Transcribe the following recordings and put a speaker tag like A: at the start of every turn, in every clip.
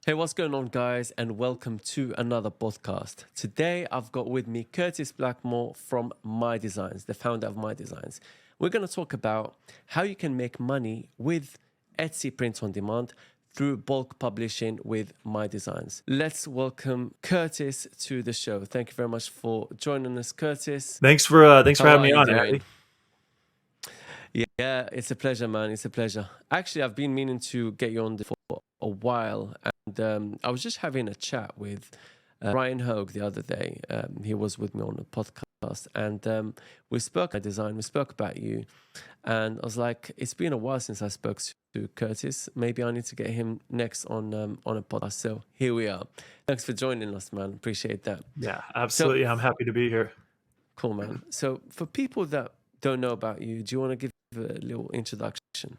A: Hey, what's going on, guys? And welcome to another podcast. Today, I've got with me Curtis Blackmore from MyDesigns, the founder of MyDesigns. We're going to talk about how you can make money with Etsy print on demand through bulk publishing with MyDesigns. Let's welcome Curtis to the show. Thank you very much for joining us, Curtis.
B: Thanks for
A: How
B: having
A: are
B: me
A: you
B: on,
A: doing?
B: Andy.
A: Yeah, it's a pleasure, man. It's a pleasure. Actually, I've been meaning to get you on for a while, and I was just having a chat with Ryan Hogue the other day. He was with me on the podcast, and we spoke about design. We spoke about you, and I was like, it's been a while since I spoke to Curtis. Maybe I need to get him next on a podcast. So here we are. Thanks for joining us, man. Appreciate that.
B: Yeah,
A: So
B: absolutely. I'm happy to be here.
A: cool, man. So for people that don't know about you, do you want to give a little introduction?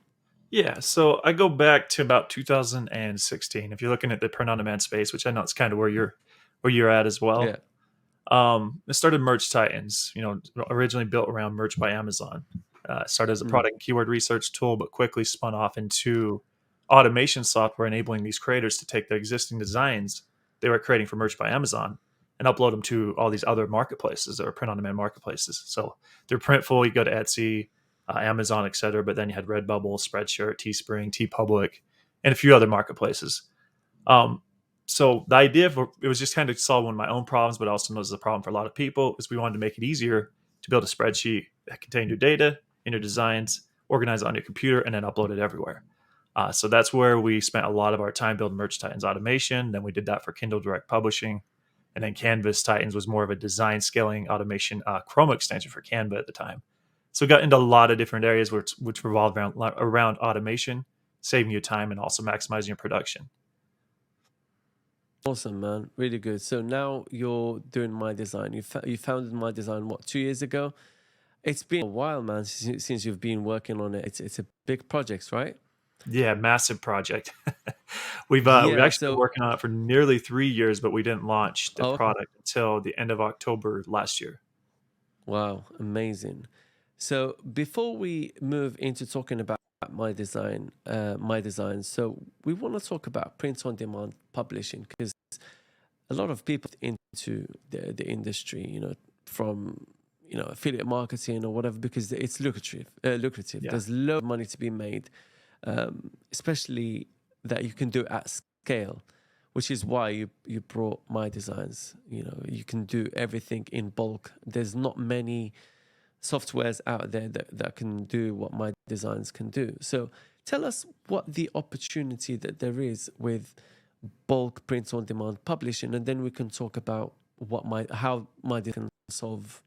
B: Yeah, so I go back to about 2016. If you're looking at the print on demand space, which I know it's kind of where you're at as
A: Yeah.
B: well. I started Merch Titans. Originally built around merch by Amazon. Started as a
A: Mm.
B: product and keyword research tool, but quickly spun off into automation software, enabling these creators to take their existing designs they were creating for Merch by Amazon and upload them to all these other marketplaces or print on demand marketplaces. So through Printful, you go to Etsy, Amazon, etc. But then you had Redbubble, Spreadshirt, Teespring, TeePublic, and a few other marketplaces. Um, so the idea of it was just kind of solve one of my own problems, but also knows a problem for a lot of people is we wanted to make it easier to build a spreadsheet that contained your data and your designs, organize it on your computer, and then upload it everywhere. So that's where we spent a lot of our time building Merch Titans automation. Then we did that for Kindle Direct Publishing. And then Canvas Titans was more of a design scaling automation Chroma extension for Canva at the time. So we got into a lot of different areas which revolved around automation, saving you time and also maximizing your production.
A: Awesome, man. Really good. So now you're doing My Design. You founded My Design what, 2 years ago? It's been a while, man, since you've been working on it. It's a big project, right?
B: Yeah, massive project. We've
A: Yeah.
B: actually been
A: So,
B: working on it for nearly 3 years, but we didn't launch the
A: oh, okay.
B: product until the end of October last year.
A: Wow, amazing. So before we move into talking about My Design, so we want to talk about print on demand publishing because a lot of people into the industry, from affiliate marketing or whatever, because it's lucrative. Lucrative.
B: Yeah.
A: There's a lot of money to be made, especially that you can do at scale, which is why you brought My Designs. You can do everything in bulk. There's not many softwares out there that can do what My Designs can do. So tell us what the opportunity that there is with bulk print on demand publishing, and then we can talk about how my can solve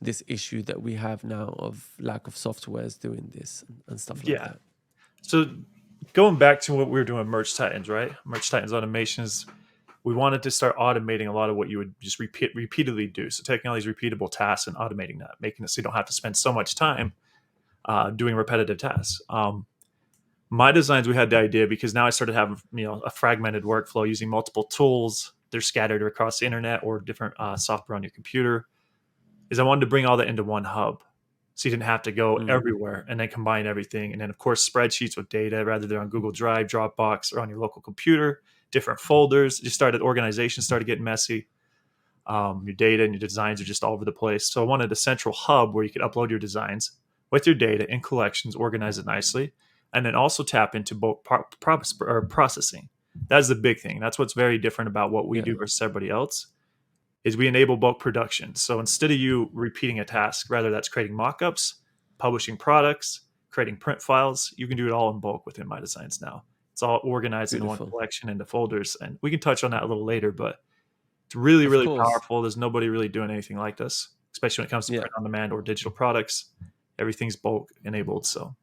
A: this issue that we have now of lack of softwares doing this and stuff like
B: Yeah.
A: that.
B: So going back to what we were doing with Merch Titans, right? Merch Titans automations, we wanted to start automating a lot of what you would just repeatedly do. So taking all these repeatable tasks and automating that, making it so you don't have to spend so much time doing repetitive tasks. My designs, we had the idea because now I started having a fragmented workflow using multiple tools. They're scattered across the internet or different software on your computer. Is I wanted to bring all that into one hub, so you didn't have to go
A: Mm,
B: everywhere and then combine everything. And then of course spreadsheets with data, rather they're on Google Drive, Dropbox, or on your local computer, different folders. Just started organization started getting messy. Your data and your designs are just all over the place. So I wanted a central hub where you could upload your designs with your data in collections, organize it nicely, and then also tap into both processing. That's the big thing. That's what's very different about what we
A: yeah,
B: do versus everybody else. Is we enable bulk production. So instead of you repeating a task, rather that's creating mockups, publishing products, creating print files, you can do it all in bulk within My Designs now. It's all organized into one
A: beautiful.
B: collection into folders, and we can touch on that a little later. But it's really,
A: Of
B: really
A: course.
B: powerful. There's nobody really doing anything like this, especially when it comes to
A: Yeah.
B: print on demand or digital products. Everything's bulk enabled. So,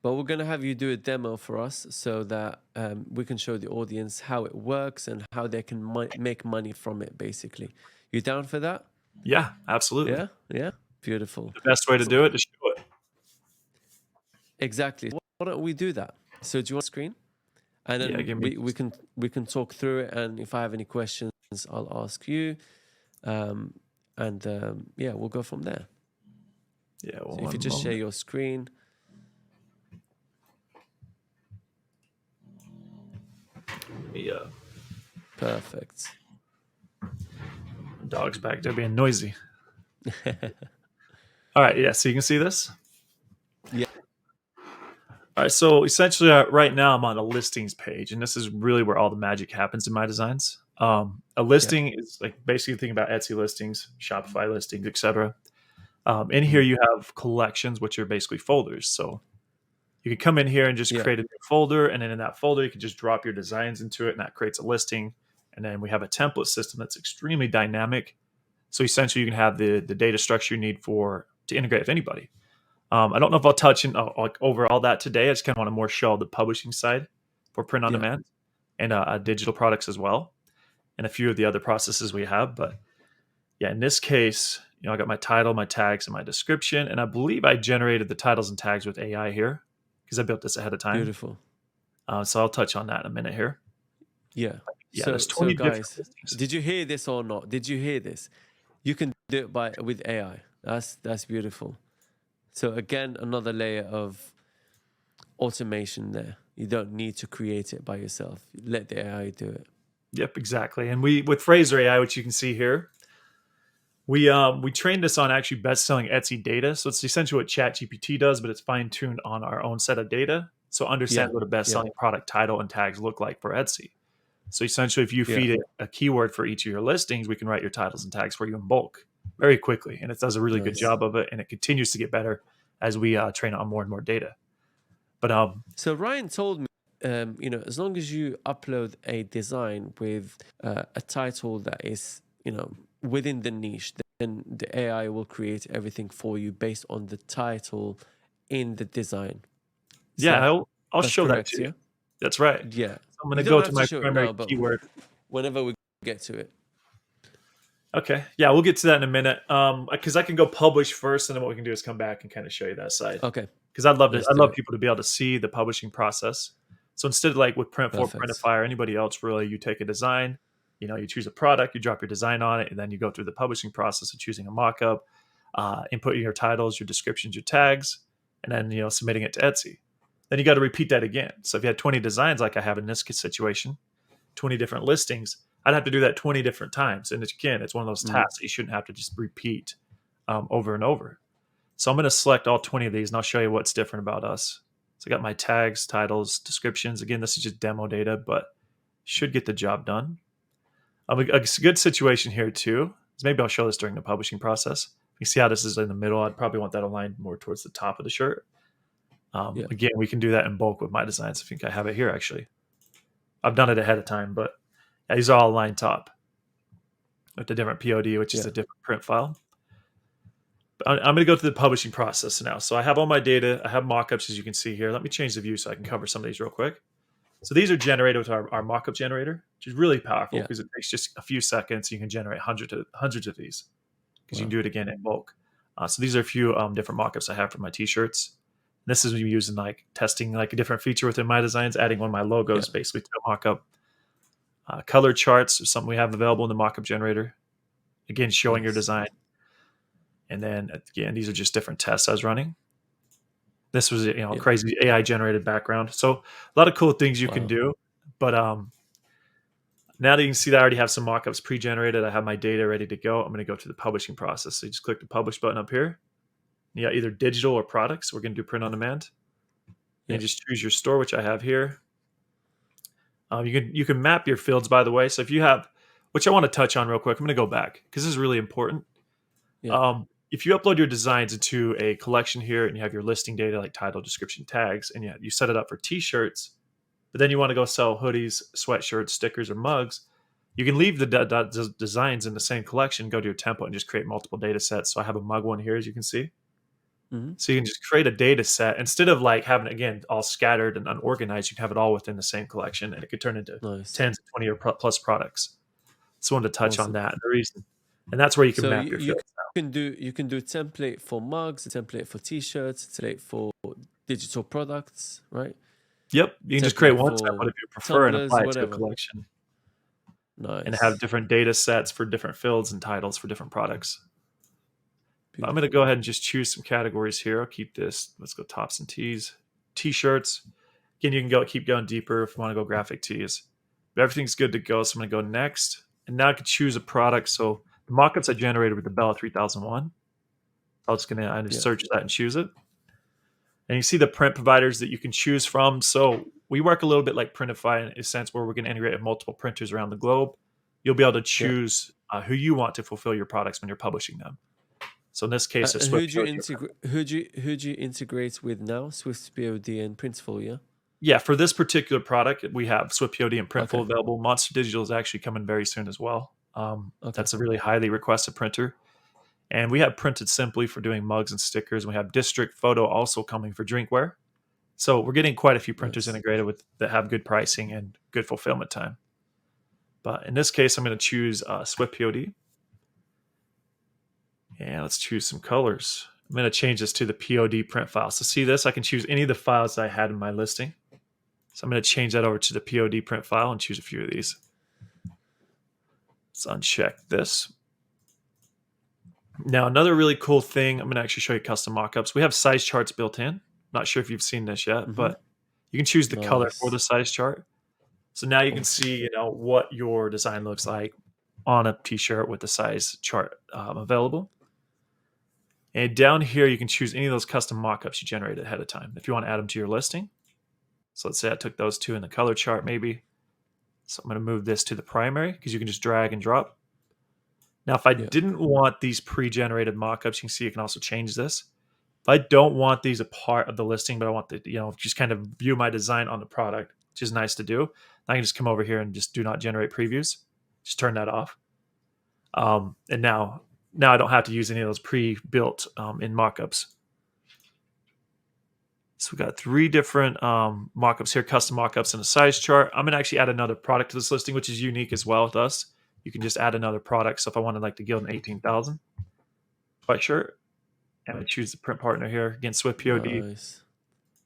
A: But we're going to have you do a demo for us so that we can show the audience how it works and how they can make money from it, basically. You down for that?
B: yeah, absolutely.
A: Yeah? Yeah? Beautiful.
B: The best way to
A: So,
B: do it is show it.
A: exactly. Why don't we do that? So, do you want screen? And
B: Yeah,
A: then
B: give me just,
A: we can talk through it. And if I have any questions, I'll ask you. Um, and yeah, we'll go from there.
B: yeah, well,
A: So, if you
B: one
A: just share
B: moment.
A: your screen.
B: Yeah,
A: Perfect.
B: dog's back there being noisy. All right, yeah. So you can see this.
A: Yeah,
B: All right, so essentially, right now I'm on a listings page, and this is really where all the magic happens in MyDesigns. A
A: yeah.
B: listing is like basically think about Etsy listings, Shopify listings, etc. In here,
A: Mm.
B: you have collections, which are basically folders. So you can come in here and just
A: Yeah,
B: create a new folder, and then in that folder, you can just drop your designs into it, and that creates a listing. And then we have a template system that's extremely dynamic. So essentially, you can have the data structure you need for to integrate with anybody. I don't know if I'll touch like over all that today. I just kind of want to more show the publishing side for print on
A: yeah.
B: demand and digital products as well, and a few of the other processes we have. But yeah, in this case, I got my title, my tags, and my description, and I believe I generated the titles and tags with AI here because I built this ahead of time.
A: Beautiful.
B: So I'll touch on that in a minute here.
A: Yeah.
B: Yeah, there's
A: So
B: 20 different
A: guys,
B: listings.
A: did you hear this or not? Did you hear this? You can do it by with AI. That's beautiful. So again, another layer of automation there. You don't need to create it by yourself. Let the AI do it.
B: Yep, exactly. And we with Fraser AI, which you can see here, we trained this on actually best-selling Etsy data. So it's essentially what ChatGPT does, but it's fine-tuned on our own set of data. So
A: Yeah.
B: understand what a
A: Yeah.
B: best-selling product title and tags look like for Etsy. So essentially, if you
A: Yeah.
B: feed it a keyword for each of your listings, we can write your titles and tags for you in bulk very quickly, and it does a really good
A: Nice.
B: job of it, and it continues to get better as we train on more and more data. But
A: So Ryan told me, as long as you upload a design with a title that is, within the niche, then the AI will create everything for you based on the title in the design. Is
B: yeah,
A: that
B: I'll
A: that's
B: show that
A: correct?
B: to you.
A: Yeah.
B: That's right.
A: Yeah.
B: So I'm going
A: You
B: to
A: don't
B: go to
A: have to
B: my
A: show it
B: primary
A: now, but
B: keyword.
A: whenever we get to it.
B: Okay, yeah, we'll get to that in a minute. Because I can go publish first, and then what we can do is come back and kind of show you that side.
A: Okay.
B: Because I'd love to,
A: Let's
B: I'd
A: do
B: love
A: it.
B: people to be able to see the publishing process. So instead of like with Printful,
A: Perfect.
B: Printify, or anybody else, really, you take a design, you choose a product, you drop your design on it, and then you go through the publishing process of choosing a mockup, inputting your titles, your descriptions, your tags, and then submitting it to Etsy. Then you got to repeat that again. So if you had 20 designs, like I have in this situation, 20 different listings, I'd have to do that 20 different times. And again, it's one of those
A: Mm.
B: tasks that you shouldn't have to just repeat over and over. So I'm going to select all 20 of these and I'll show you what's different about us. So I got my tags, titles, descriptions. Again, this is just demo data, but should get the job done. A good situation here too is maybe I'll show this during the publishing process. You see how this is in the middle. I'd probably want that aligned more towards the top of the shirt.
A: Yeah.
B: Again, we can do that in bulk with MyDesigns. I think I have it here actually. I've done it ahead of time, but yeah, these are all aligned top with the different POD, which is
A: Yeah.
B: a different print file. But I'm going to go through the publishing process now. So I have all my data. I have mockups, as you can see here. Let me change the view so I can cover some of these real quick. So these are generated with our mockup generator, which is really powerful
A: Yeah.
B: because it takes just a few seconds. You can generate hundreds of these because you can
A: Wow.
B: do it again in bulk. So these are a few different mockups I have for my t-shirts. This is me using like testing like a different feature within MyDesigns, adding one of my logos
A: Yeah.
B: basically to a mockup. Color charts is something we have available in the mockup generator. Again, showing your
A: Nice.
B: design. And then again, these are just different tests I was running. This was a
A: Yeah.
B: crazy AI generated background. So a lot of cool things you can
A: Wow.
B: do. But now that you can see that I already have some mockups pre-generated, I have my data ready to go. I'm going to go to the publishing process. So you just click the publish button up here. You got either digital or products. We're going to do print on demand. And
A: Yeah.
B: you just choose your store, which I have here. You can map your fields, by the way. So if you have, which I want to touch on real quick, I'm going to go back because this is really important.
A: Yeah.
B: If you upload your designs into a collection here and you have your listing data like title, description, tags, and you set it up for t-shirts, but then you want to go sell hoodies, sweatshirts, stickers, or mugs, you can leave the designs in the same collection, go to your template, and just create multiple data sets. So I have a mug one here, as you can see.
A: Mm-hmm.
B: So you can just create a data set instead of like having it, again, all scattered and unorganized. You can have it all within the same collection, and it could turn into
A: Nice.
B: 10 to 20 or plus products. So I wanted to touch on
A: Awesome.
B: that. The reason, and that's where you can
A: So
B: map your fields now.
A: you can do a template for mugs, a template for t-shirts, a template for digital products, right?
B: Yep, you can just create
A: Template
B: one
A: for
B: template if you prefer and
A: tumblers,
B: apply it to a
A: whatever.
B: collection and have
A: Nice.
B: different data sets for different fields and titles for different products. But I'm going to
A: Beautiful.
B: go ahead and just choose some categories here. I'll keep this. Let's go tops and tees, t-shirts. Again, you can keep going deeper if you want to go graphic tees. Everything's good to go. So I'm going to go next. And now I can choose a product. So the mockups I generated with the Bella 3001. I'm just going to
A: Yeah.
B: search that and choose it. And you see the print providers that you can choose from. So we work a little bit like Printify in a sense where we're going to integrate with multiple printers around the globe. You'll be able to
A: Yeah.
B: choose who you want to fulfill your products when you're publishing them. So in this case, it's
A: And
B: Swift
A: who do you
B: POD.
A: integrate? Who do you integrate with now? Swift POD and Printful, yeah.
B: Yeah, for this particular product, we have Swift POD and Printful
A: Okay.
B: available. Monster Digital is actually coming very soon as well.
A: Okay.
B: That's a really highly requested printer. And we have Printed Simply for doing mugs and stickers. And we have District Photo also coming for drinkware. So we're getting quite a few printers
A: Nice.
B: integrated with that have good pricing and good fulfillment time. But in this case, I'm going to choose Swift POD. And let's choose some colors. I'm going to change this to the POD print file. So see this? I can choose any of the files that I had in my listing. So I'm going to change that over to the POD print file and choose a few of these. Let's uncheck this. Now, another really cool thing, I'm going to actually show you custom mockups. We have size charts built in. Not sure if you've seen this yet,
A: Mm-hmm.
B: but you can choose the color for
A: Nice.
B: the size chart. So now you can see, what your design looks like on a t-shirt with the size chart available. And down here, you can choose any of those custom mockups you generated ahead of time if you want to add them to your listing. So let's say I took those two in the color chart maybe. So I'm going to move this to the primary because you can just drag and drop. Now, if I
A: Yeah.
B: didn't want these pre-generated mockups, you can see you can also change this. If I don't want these a part of the listing, but I want the, just kind of view my design on the product, which is nice to do, I can just come over here and just do not generate previews. Just turn that off. And now I don't have to use any of those pre-built in mockups. So we got 3 different mockups here, custom mockups and a size chart. I'm going to actually add another product to this listing, which is unique as well with us. You can just add another product. So if I wanted like to give an 18,000 sweatshirt, and I choose the print partner here, again, Swift POD.
A: Nice.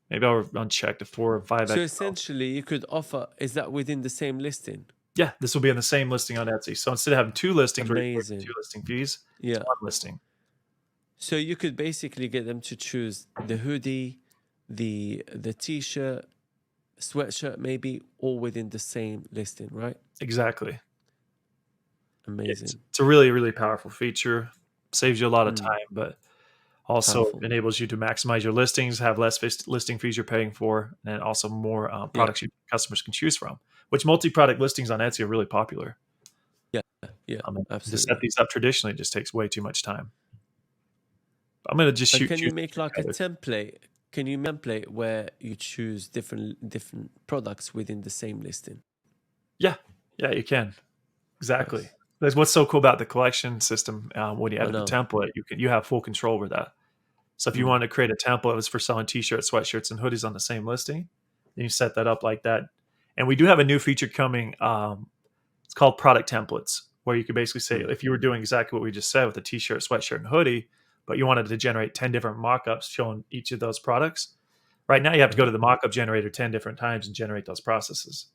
B: Maybe I'll uncheck the 4 or 5
A: So
B: XL.
A: essentially, you could offer. Is that within the same listing?
B: Yeah, this will be in the same listing on Etsy. So instead of having 2 listings where you're paying 2
A: Amazing.
B: listing fees, it's
A: Yeah.
B: 1 listing.
A: So you could basically get them to choose the hoodie, the t-shirt, sweatshirt, maybe all within the same listing, right?
B: Exactly.
A: Amazing.
B: It's a really, really powerful feature. Saves you a lot of
A: Mm,
B: time, but also
A: powerful.
B: enables you to maximize your listings, have less listing fees you're paying for, and also more
A: Yeah.
B: products customers can choose from, which multi-product listings on Etsy are really popular.
A: Yeah. Yeah.
B: To set
A: Absolutely.
B: these up traditionally just takes way too much time. I'm going to just
A: And can you
B: choose
A: make like a
B: colors.
A: template? Can you template where you choose different products within the same listing?
B: Yeah, you can. Exactly.
A: Nice.
B: That's what's so cool about the collection system. When you
A: I
B: edit the
A: know.
B: template, you have full control over that. So if you
A: Mm,
B: wanted to create a template that was for selling t-shirts, sweatshirts, and hoodies on the same listing, then you set that up like that. And we do have a new feature coming. It's called product templates, where you could basically say
A: mm,
B: if you were doing exactly what we just said with a t-shirt, sweatshirt, and hoodie, but you wanted to generate 10 different mock-ups showing each of those products. Right now, you have to go
A: right.
B: to the mock-up generator 10 different times and generate those processes.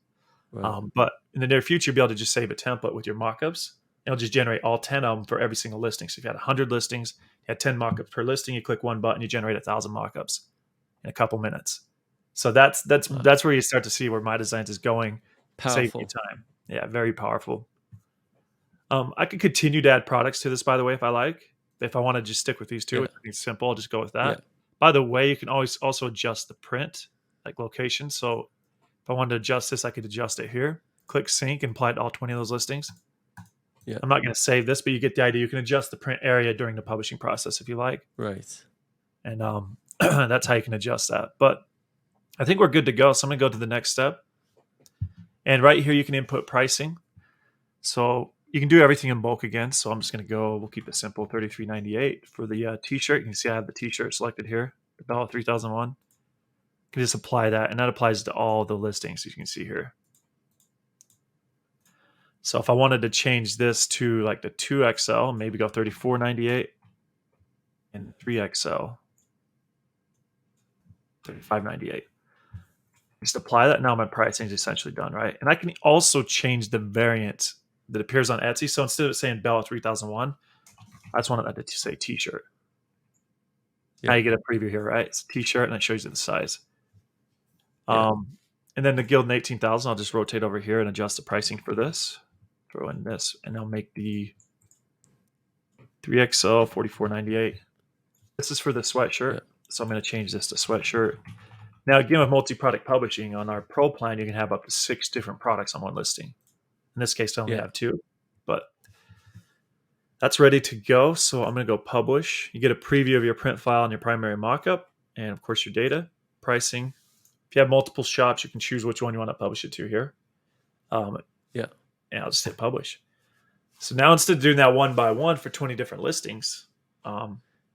A: Right.
B: But in the near future, you'll be able to just save a template with your mockups. It'll just generate all 10 of them for every single listing. So if you had 100 listings, you had 10 mockups per listing, you click one button, you generate 1,000 mockups in a couple minutes. So
A: Wow.
B: that's where you start to see where MyDesigns is going, saving you
A: Powerful.
B: time. Yeah, very powerful. I could continue to add products to this, by the way, if I like. If I want to just stick with these two,
A: Yeah.
B: which I think is simple, I'll just go with
A: Yeah.
B: that. By the way, you can always also adjust the print, like location. So if I wanted to adjust this, I could adjust it here. Click sync and apply it to all 20 of those listings.
A: Yeah.
B: I'm not going to save this, but you get the idea. You can adjust the print area during the publishing process if you like.
A: Right.
B: And that's how you can adjust that. But I think we're good to go. So I'm going to go to the next step. And right here, you can input pricing. So you can do everything in bulk again. So I'm just going to go, we'll keep it simple, $33.98 for the t-shirt. You can see I have the t-shirt selected here, the Bella 3001. You can just apply that, and that applies to all the listings, as you can see here. So if I wanted to change this to like the 2XL, maybe go $34.98 and 3XL, $35.98. Just apply that. Now my pricing is essentially done, right? And I can also change the variant that appears on Etsy. So instead of saying Bella 3001, I just wanted that to say t-shirt. Now
A: Yeah.
B: you get a preview here, right? It's a t-shirt and it shows you the size.
A: Yeah.
B: Um, And then the Gildan 18,000, I'll just rotate over here and adjust the pricing for this. Throw in this, and I'll make the 3XL 44.98. This is for the sweatshirt,
A: Yeah.
B: so I'm going to change this to sweatshirt. Now, again, with multi-product publishing, on our Pro plan, you can have up to 6 different products on one listing. In this case, I only
A: Yeah.
B: have 2, but that's ready to go. So I'm going to go publish. You get a preview of your print file and your primary mockup, and of course your data, pricing. If you have multiple shops, you can choose which one you want to publish it to here.
A: Yeah.
B: And I'll just hit publish. So now instead of doing that one by one for 20 different listings, I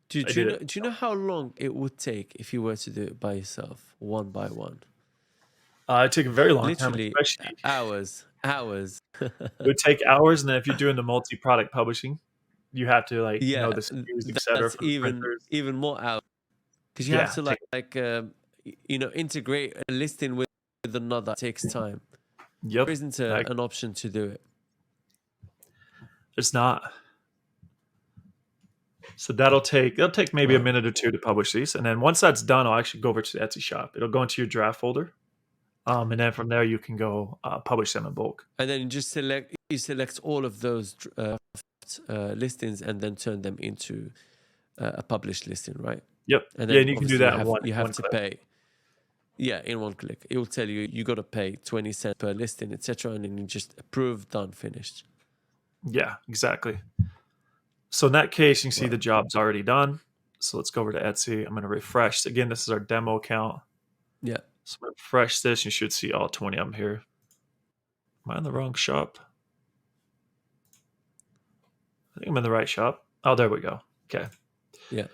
B: did it.
A: Do you know how long it would take if you were to do it by yourself, one by one?
B: It took a very long time,
A: Literally
B: especially
A: hours, hours.
B: it would take hours. And then if you're doing the multi-product publishing, you have to like know
A: Yeah,
B: the SKUs, etc.
A: that's
B: for the printers.
A: even more hours because you have
B: Yeah,
A: to integrate a listing with another. It takes time.
B: yep.
A: There isn't
B: Like,
A: an option to do it.
B: it's not. So that'll take maybe a
A: Right.
B: minute or two to publish these, and then once that's done, I'll actually go over to the Etsy shop. It'll go into your draft folder, and then from there you can go publish them in bulk.
A: And then you select all of those listings and then turn them into a published listing, right?
B: Yep.
A: And
B: Yeah,
A: then
B: and you can do
A: obviously
B: that in one
A: you have
B: one
A: to
B: click.
A: pay. Yeah, in one click. It will tell you got to pay 20 cents per listing, etc. And then you just approve, done, finished.
B: Yeah, exactly. So in that case, you can see
A: Right.
B: the job's already done. So let's go over to Etsy. I'm going to refresh. Again, this is our demo account.
A: Yeah.
B: So I'm going to refresh this. You should see all 20 of them here. Am I in the wrong shop? I think I'm in the right shop. Oh, there we go. Okay.
A: Yeah.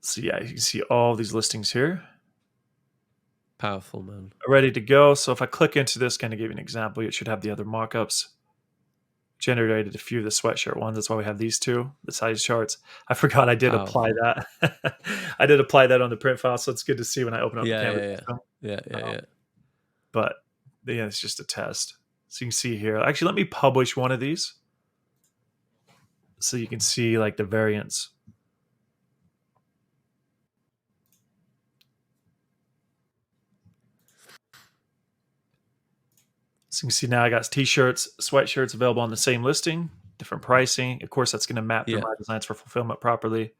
B: So yeah, you can see all these listings here.
A: Powerful, man.
B: Ready to go. So if I click into this, kind of give you an example, it should have the other mockups. Generated a few of the sweatshirt ones. That's why we have these two, the size charts. I forgot I did apply
A: Powerful.
B: that. I did apply that on the print file, so it's good to see when I open up the Canvas
A: Yeah.
B: system.
A: Yeah.
B: But yeah, it's just a test. So you can see here. Actually, let me publish one of these so you can see like the variants. So you can see now I got t-shirts, sweatshirts available on the same listing, different pricing. Of course, that's going to map through
A: Yeah.
B: my designs for fulfillment properly.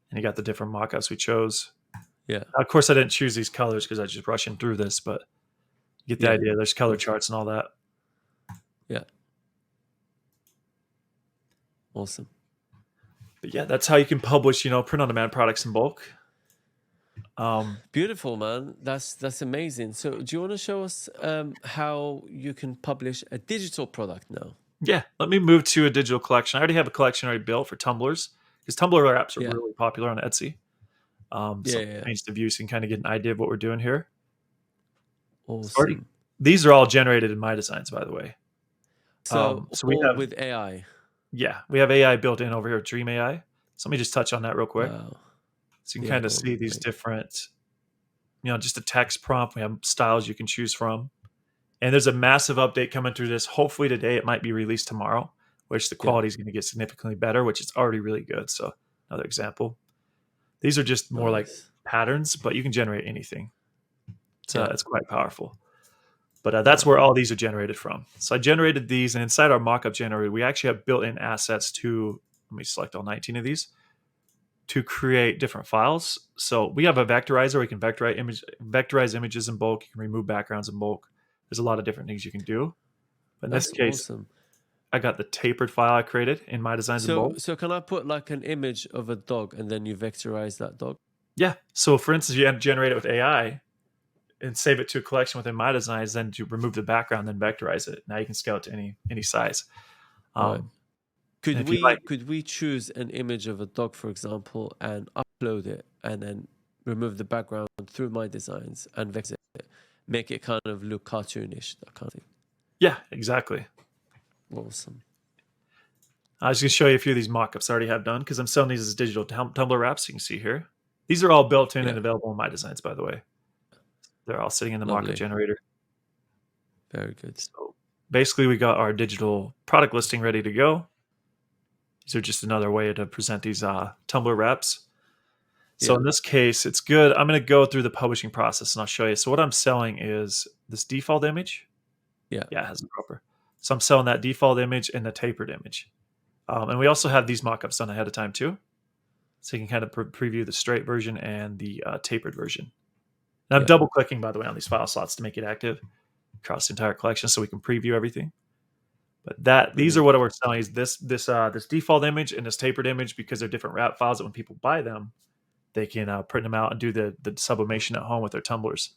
B: And you got the different mockups we chose.
A: Yeah.
B: Of course, I didn't choose these colors because I was just rushing through this, but you get the
A: Yeah.
B: idea. There's color charts and all that.
A: Yeah. Awesome.
B: But yeah, that's how you can publish, print on demand products in bulk.
A: Beautiful, man. That's amazing. So do you want to show us how you can publish a digital product now?
B: Yeah, let me move to a digital collection. I already have a collection already built for tumblers because Tumblr apps are
A: Yeah.
B: really popular on Etsy. So
A: Yeah.
B: change the view so you can kind of get an idea of what we're doing here.
A: Awesome.
B: These are all generated in MyDesigns, by the way.
A: So
B: we
A: all
B: have
A: with AI.
B: we have AI built in over here, Dream AI. So let me just touch on that real quick.
A: Wow.
B: So you can
A: Yeah,
B: kind of
A: go on,
B: see these
A: mate.
B: different, just a text prompt. We have styles you can choose from. And there's a massive update coming through this. Hopefully today it might be released tomorrow, which the quality is going to get significantly better, which is already really good. So another example. These are just more like
A: Nice.
B: patterns, but you can generate anything. So
A: Yeah.
B: it's quite powerful. But that's where all these are generated from. So I generated these, and inside our mockup generator, we actually have built-in assets to, let me select all 19 of these, to create different files. So we have a vectorizer where you can vectorize images in bulk. You can remove backgrounds in bulk. There's a lot of different things you can do. But in this
A: That's
B: case,
A: awesome.
B: I got the tapered file I created in MyDesigns in bulk.
A: So can I put like an image of a dog and then you vectorize that dog?
B: Yeah. So for instance, you have to generate it with AI and save it to a collection within MyDesigns, then to remove the background, then vectorize it. Now you can scale it to any size.
A: Right.
B: And
A: Could we choose an image of a dog, for example, and upload it and then remove the background through MyDesigns and vector it, make it kind of look cartoonish, that kind of thing?
B: Yeah, exactly.
A: Awesome.
B: I was going to show you a few of these mockups I already have done because I'm selling these as digital Tumblr wraps. You can see here. These are all built in and available in MyDesigns, by the way. They're all sitting in the
A: Lovely.
B: mockup generator.
A: Very good.
B: So basically, we got our digital product listing ready to go. These are just another way to present these Tumblr wraps. So
A: Yeah.
B: in this case, it's good. I'm going to go through the publishing process and I'll show you. So what I'm selling is this default image.
A: Yeah.
B: Yeah, it has a proper. So I'm selling that default image and the tapered image. And we also have these mockups done ahead of time too. So you can kind of preview the straight version and the tapered version. And I'm
A: Yeah.
B: double clicking, by the way, on these file slots to make it active across the entire collection so we can preview everything. But these are
A: Brilliant.
B: what we're selling is this default image and this tapered image because they're different wrap files that when people buy them, they can print them out and do the sublimation at home with their tumblers.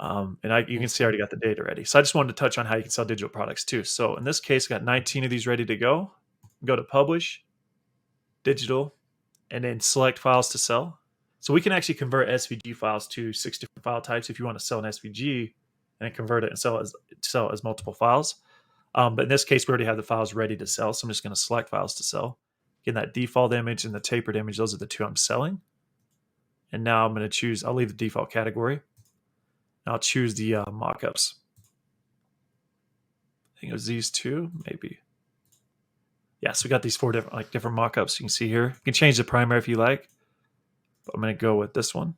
B: You can see I already got the data ready. So I just wanted to touch on how you can sell digital products too. So in this case, I got 19 of these ready to go. Go to publish, digital, and then select files to sell. So we can actually convert SVG files to 6 different file types if you want to sell an SVG and convert it and sell as multiple files. But in this case, we already have the files ready to sell. So I'm just going to select files to sell. Again, that default image and the tapered image, those are the two I'm selling. And now I'm going to choose, I'll leave the default category. I'll choose the mockups. I think it was these two, maybe. Yeah, so we got these 4 different mockups you can see here. You can change the primary if you like. But I'm going to go with this one.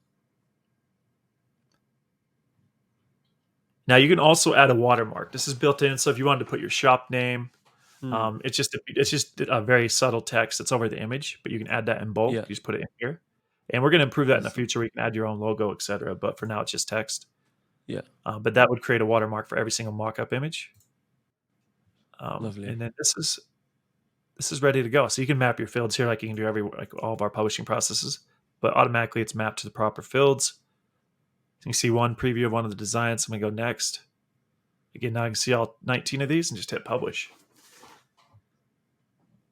B: Now you can also add a watermark. This is built in, so if you wanted to put your shop name, it's just a very subtle text that's over the image, but you can add that in bulk.
A: Yeah.
B: You just put it in here, and we're going to improve that in the
A: Awesome.
B: future. We can add your own logo, etc. But for now, it's just text.
A: Yeah.
B: But that would create a watermark for every single mock-up image.
A: Lovely.
B: And then this is ready to go. So you can map your fields here, like you can do like all of our publishing processes. But automatically, it's mapped to the proper fields. So you can see one preview of one of the designs. I'm going to go next. Again, now I can see all 19 of these and just hit publish.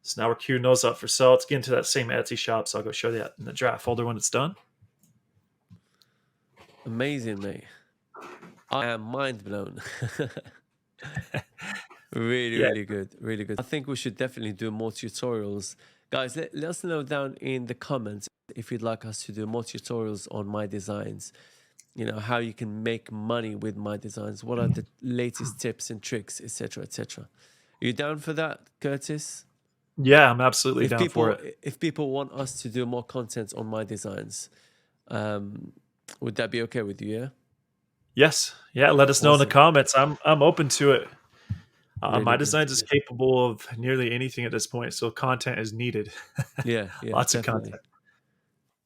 B: So now we're queuing those up for sale. Let's get into that same Etsy shop. So I'll go show that in the draft folder when it's done.
A: Amazing, mate. I am mind blown. Really,
B: Yeah,
A: really good. Really good. I think we should definitely do more tutorials. Guys, let us know down in the comments if you'd like us to do more tutorials on MyDesigns. You know, how you can make money with MyDesigns. What are the latest tips and tricks, etc., etc. Are you down for that, Curtis?
B: yeah, I'm absolutely down for it.
A: If people want us to do more content on MyDesigns, would that be okay with you? Yeah.
B: Yes, yeah. Let us know in the
A: Awesome.
B: comments. I'm open to it.
A: Really good.
B: MyDesigns is capable of nearly anything at this point, so content is needed.
A: Yeah, yeah,
B: Lots of
A: definitely.
B: content.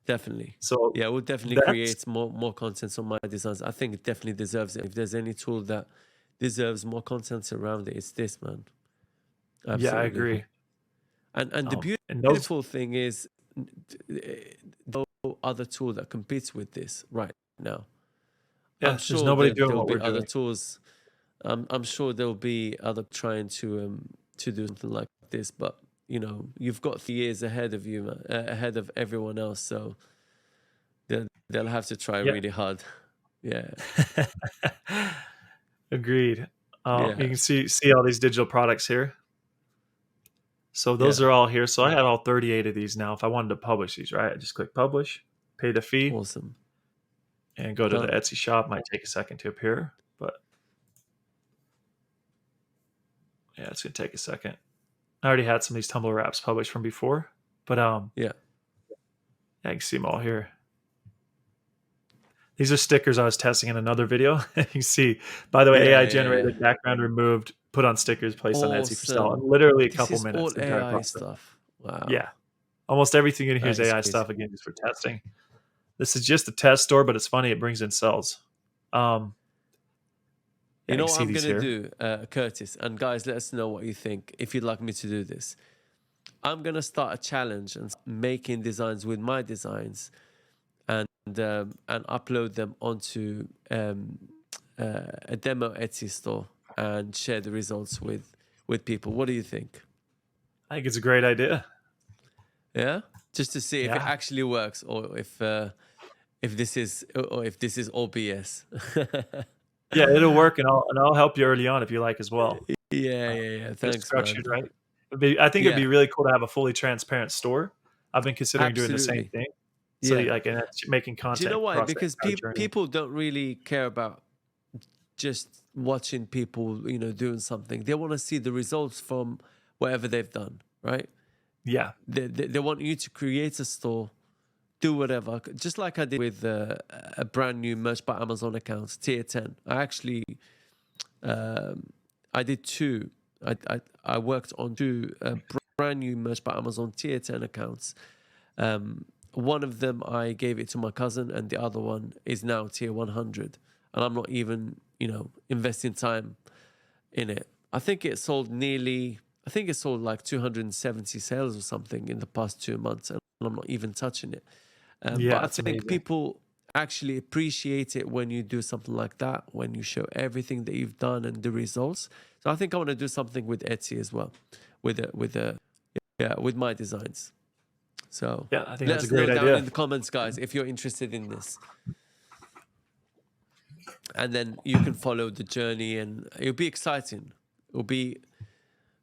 A: Definitely.
B: So
A: Yeah, we'll definitely
B: that's
A: create more content on MyDesigns. I think it definitely deserves it. If there's any tool that deserves more content around it, it's this, man.
B: yeah, I
A: Absolutely.
B: agree.
A: And the
B: And those
A: beautiful thing is no other tool that competes with this right now. I'm
B: yeah, there's
A: sure
B: nobody doing
A: there'll
B: what
A: be
B: we're
A: other
B: doing.
A: tools. I'm sure there'll be other trying to do something like this, but you know, you've got 3 years ahead of you, man, ahead of everyone else. So they'll have to try
B: Yeah.
A: really hard. Yeah,
B: Agreed.
A: yeah,
B: You can see all these digital products here. So
A: yeah.
B: those are all here. So I have all 38 of these now. If I wanted to publish these, right, I just click publish, pay the fee,
A: Awesome.
B: and go to the
A: Done.
B: Etsy shop. Might take a second to appear, but yeah, it's gonna take a second. I already had some of these Tumblr wraps published from before, but
A: Yeah.
B: I can see them all here. These are stickers I was testing in another video. You can see, by the way,
A: Yeah,
B: AI
A: yeah, yeah.
B: generated, background removed, put on stickers, placed on Etsy for sale. In
A: Awesome.
B: literally a
A: This
B: couple
A: is
B: minutes,
A: all
B: the entire
A: AI
B: process.
A: stuff. Wow.
B: Yeah, almost everything in here is
A: That is
B: AI
A: crazy.
B: stuff. Again, just for testing. This is just a test store, but it's funny. It brings in sales. Yeah,
A: You
B: you
A: know
B: can
A: what
B: see
A: I'm
B: these
A: gonna
B: here.
A: do, Curtis? And guys, let us know what you think if you'd like me to do this. I'm gonna start a challenge and making designs with MyDesigns and upload them onto a demo Etsy store and share the results with people. What do you think?
B: I think it's a great idea.
A: Yeah, just to see if it
B: Yeah,
A: actually works or if this is all BS.
B: yeah, it'll work, and I'll help you early on if you like as well.
A: Yeah, yeah, yeah.
B: Get it
A: Thanks, man.
B: structured right. I think it'd
A: Yeah,
B: be really cool to have a fully transparent store. I've been considering doing the same
A: absolutely.
B: thing. So
A: Yeah.
B: like and it's making
A: Do you
B: content
A: know why?
B: across the
A: Because
B: entire journey.
A: people don't really care about just watching people, doing something. They want to see the results from whatever they've done, right?
B: Yeah,
A: They want you to create a store do whatever, just like I did with a brand new Merch by Amazon account, tier 10. I did two. I worked on two brand new Merch by Amazon tier 10 accounts. One of them I gave it to my cousin, and the other one is now tier 100. And I'm not even, investing time in it. I think it sold like 270 sales or something in the past 2 months, and I'm not even touching it.
B: Yeah,
A: But I
B: that's
A: think
B: amazing.
A: people actually appreciate it when you do something like that, when you show everything that you've done and the results. So I think I want to do something with Etsy as well, with my designs. So
B: Yeah, I think
A: let
B: that's a
A: us know
B: great
A: down
B: idea.
A: in the comments, guys, if you're interested in this. And then you can follow the journey, and it'll be exciting. It'll be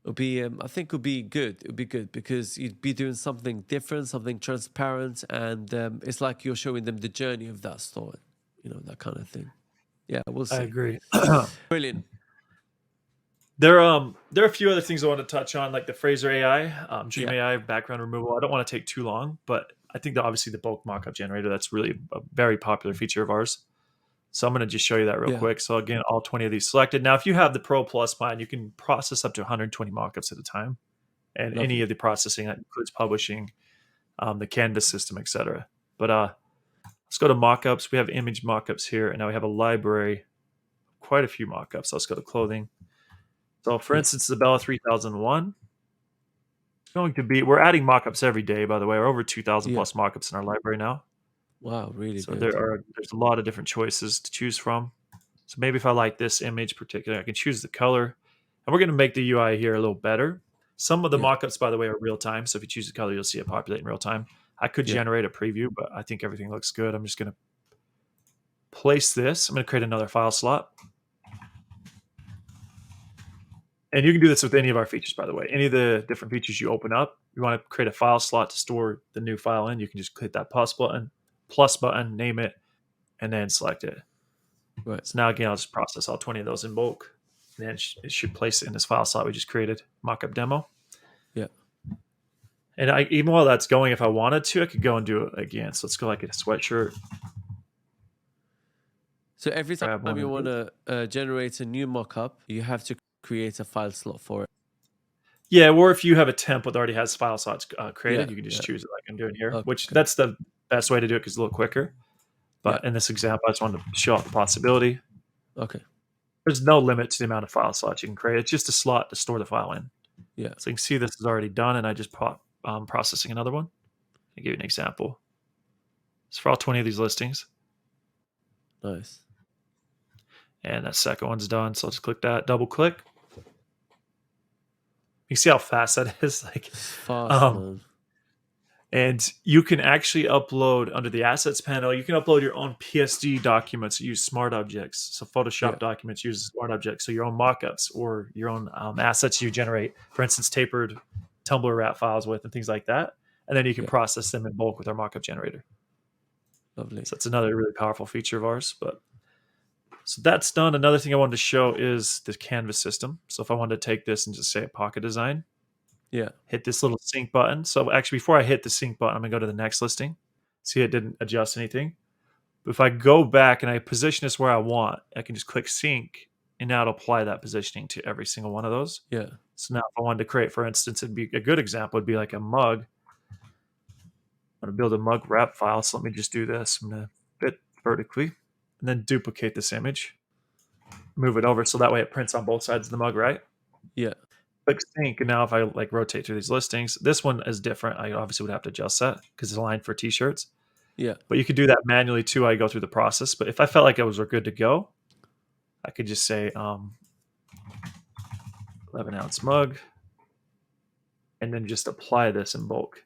A: I think it'll be good. It'll be good because you'd be doing something different, something transparent, and it's like you're showing them the journey of that store, that kind of thing. Yeah, we'll
B: I
A: see.
B: agree.
A: Brilliant.
B: There are a few other things I want to touch on, like the Fraser AI, Dream
A: Yeah,
B: AI, background removal. I don't want to take too long, but I think that obviously the bulk mockup generator, that's really a very popular feature of ours. So I'm going to just show you that real
A: yeah,
B: quick. So again, all 20 of these selected. Now, if you have the Pro Plus plan, you can process up to 120 mockups at a time, and any
A: lovely.
B: of the processing that includes publishing, the Canvas system, etc. But let's go to mockups. We have image mockups here, and now we have a library, quite a few mockups. So let's go to clothing. So for
A: Yeah.
B: instance, the Bella 3001 is going to be, we're adding mockups every day, by the way. We're over 2,000
A: Yeah.
B: plus mockups in our library now.
A: Wow, really
B: So
A: good.
B: there's a lot of different choices to choose from. So maybe if I like this image particular, I can choose the color. And we're going to make the UI here a little better. Some of the
A: Yeah,
B: mockups, by the way, are real time. So if you choose the color, you'll see it populate in real time. I could
A: yeah,
B: generate a preview, but I think everything looks good. I'm just going to place this. I'm going to create another file slot. And you can do this with any of our features, by the way. Any of the different features you open up, you want to create a file slot to store the new file in, you can just click that plus button, name it, and then select it.
A: right.
B: So now again, I'll just process all 20 of those in bulk. And then it should place it in this file slot we just created, mockup demo.
A: Yeah.
B: And even while that's going, if I wanted to, I could go and do it again. So let's go like a sweatshirt,
A: So every time
B: grab one
A: you
B: of
A: want
B: these.
A: to generate a new mockup, you have to create a file slot for it.
B: Yeah, or if you have a template that already has file slots
A: Yeah,
B: created, you can just
A: yeah.
B: choose it like I'm doing here, which
A: Okay.
B: that's the best way to do it because it's a little quicker.
A: Yeah.
B: But in this example, I just wanted to show off the possibility.
A: Okay.
B: There's no limit to the amount of file slots you can create. It's just a slot to store the file in.
A: Yeah.
B: So you can see this is already done, and I just processing another one. I'll give you an example. It's for all 20 of these listings.
A: Nice.
B: And that second one's done. So I'll just click that, double click. You see how fast that is? Like,
A: It's fast,
B: um,
A: man.
B: and you can actually upload under the assets panel. You can upload your own PSD documents. Use smart objects. So
A: Yeah.
B: Photoshop documents use smart objects. So your own mockups or your own assets you generate, for instance, tapered Tumblr wrap files with and things like that. And then you can
A: Yeah.
B: process them in bulk with our mockup generator.
A: Lovely.
B: So that's another really powerful feature of ours. But so that's done. Another thing I wanted to show is the Canvas system. So if I wanted to take this and just say pocket design,
A: Yeah.
B: hit this little sync button. So actually, before I hit the sync button, I'm gonna go to the next listing. See, it didn't adjust anything. But if I go back and I position this where I want, I can just click sync, and now it'll apply that positioning to every single one of those.
A: Yeah.
B: So now, if I wanted to create, for instance, it'd be a good example would be like a mug. I'm gonna build a mug wrap file. So let me just do this. I'm gonna fit vertically, and then duplicate this image, move it over so that way it prints on both sides of the mug, right?
A: Yeah.
B: Click sync, and now if I like rotate through these listings, this one is different. I obviously would have to adjust that because it's aligned for t-shirts.
A: Yeah.
B: But you could do that manually too. I go through the process. But if I felt like I was good to go, I could just say 11-ounce mug, and then just apply this in bulk.